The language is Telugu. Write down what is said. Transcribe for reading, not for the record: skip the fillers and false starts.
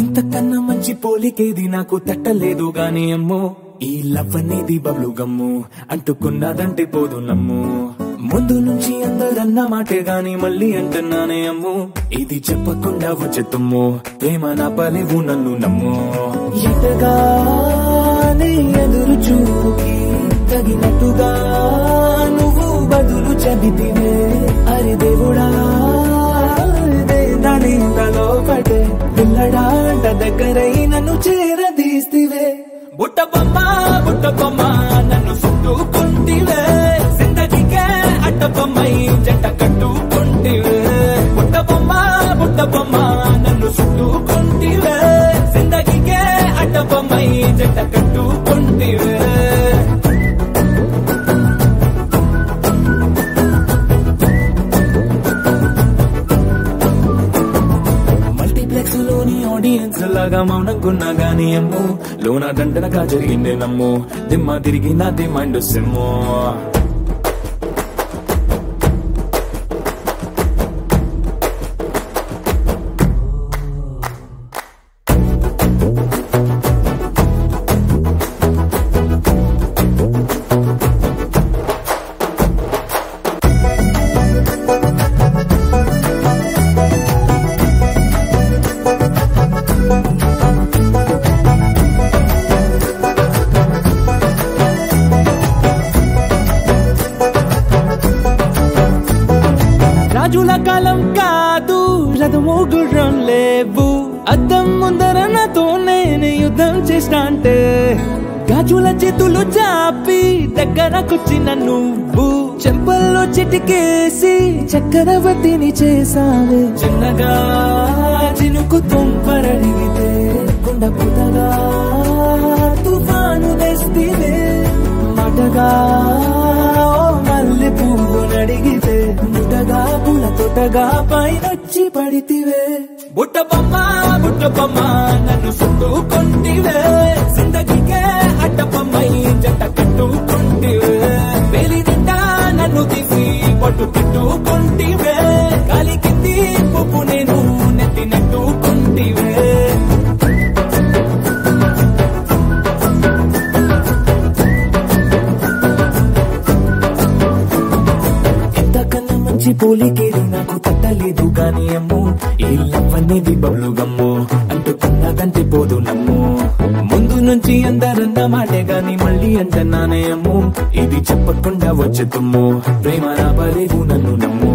ఇంతకన్నా మంచి పోలికేది నాకు తట్టలేదు గాని అమ్మో ఈ లవ్ అనేది బబ్లు గమ్ము అంటుకున్నదంటే పోదు నమ్ము ముందు నుంచి అందరన్న మాటే గాని మళ్ళీ అంటున్నానే అమ్ము ఇది చెప్పకుండా వచ్చేతుమ్ము ప్రేమ నా పలేవు నన్ను నమ్ము ఎటగానే ఎదురు చూకి తగినట్టుగా నువ్వు బదులు చెబితివే అరే దేవుడా దానిలో పడే పిల్లడాంట దగ్గరై నన్ను చేరదీస్తివే బుట్ట బొమ్మ నన్ను చుట్టుకుంటివే జిందగీకే అడ్డ బొమ్మై జంట కట్టుకుంటివే బుట్ట బొమ్మ నన్ను చుట్టుకుంటివే జిందగీకే అడ్డ బొమ్మై జంట కట్టుకుంటివే ఆడియన్స్ లాగా మౌనంకున్నా గానీ అమ్ము లోన దండనగా జరిగిందే నమ్ము దిమ్మ తిరిగి నాది మైండ్ సిమ్ము రాజుల కాలం కాదు రథము గుర్రం లేవు అద్దం ముందర నాతో నేను యుద్ధం చేస్తా అంటే గాజుల చేతులు చాపి దగ్గరకొచ్చిన నువ్వు చెంపల్లో చిటికేసి చక్రవర్తిని చేసావే చిన్నగా చినుకు తుంపరడిగితే కుండ పుట్టగా తుఫాను తెస్తివే మాటగా మల్లె పువ్వు నడిగితే ముటగా పుల తొటగా పైనొచ్చి పడితివే బుట్ట బొమ్మ నన్ను చుట్టుకుంటివే జిందగీకే అడ్డ బొమ్మై జంట కట్టుకుంటివే వేలి నిండా నన్ను తీసి పట్టు పెట్టుకుంటివే గాలి కింది పువ్వు నేను నెత్తి నెట్టుకుంటివే పోలికేది నాకు తట్టలేదు గాని అమ్ము ఈ లవ్ అనేది బబ్లు గమ్ము అంటుకున్నదంటే పోదు నమ్ము ముందు నుంచి అందరన్న మాటే గాని మళ్ళీ అంటున్నానే అమ్ము ఇది చెప్పకుండా వచ్చేతుమ్ము ప్రేమ నా పలేవు నన్ను నమ్ము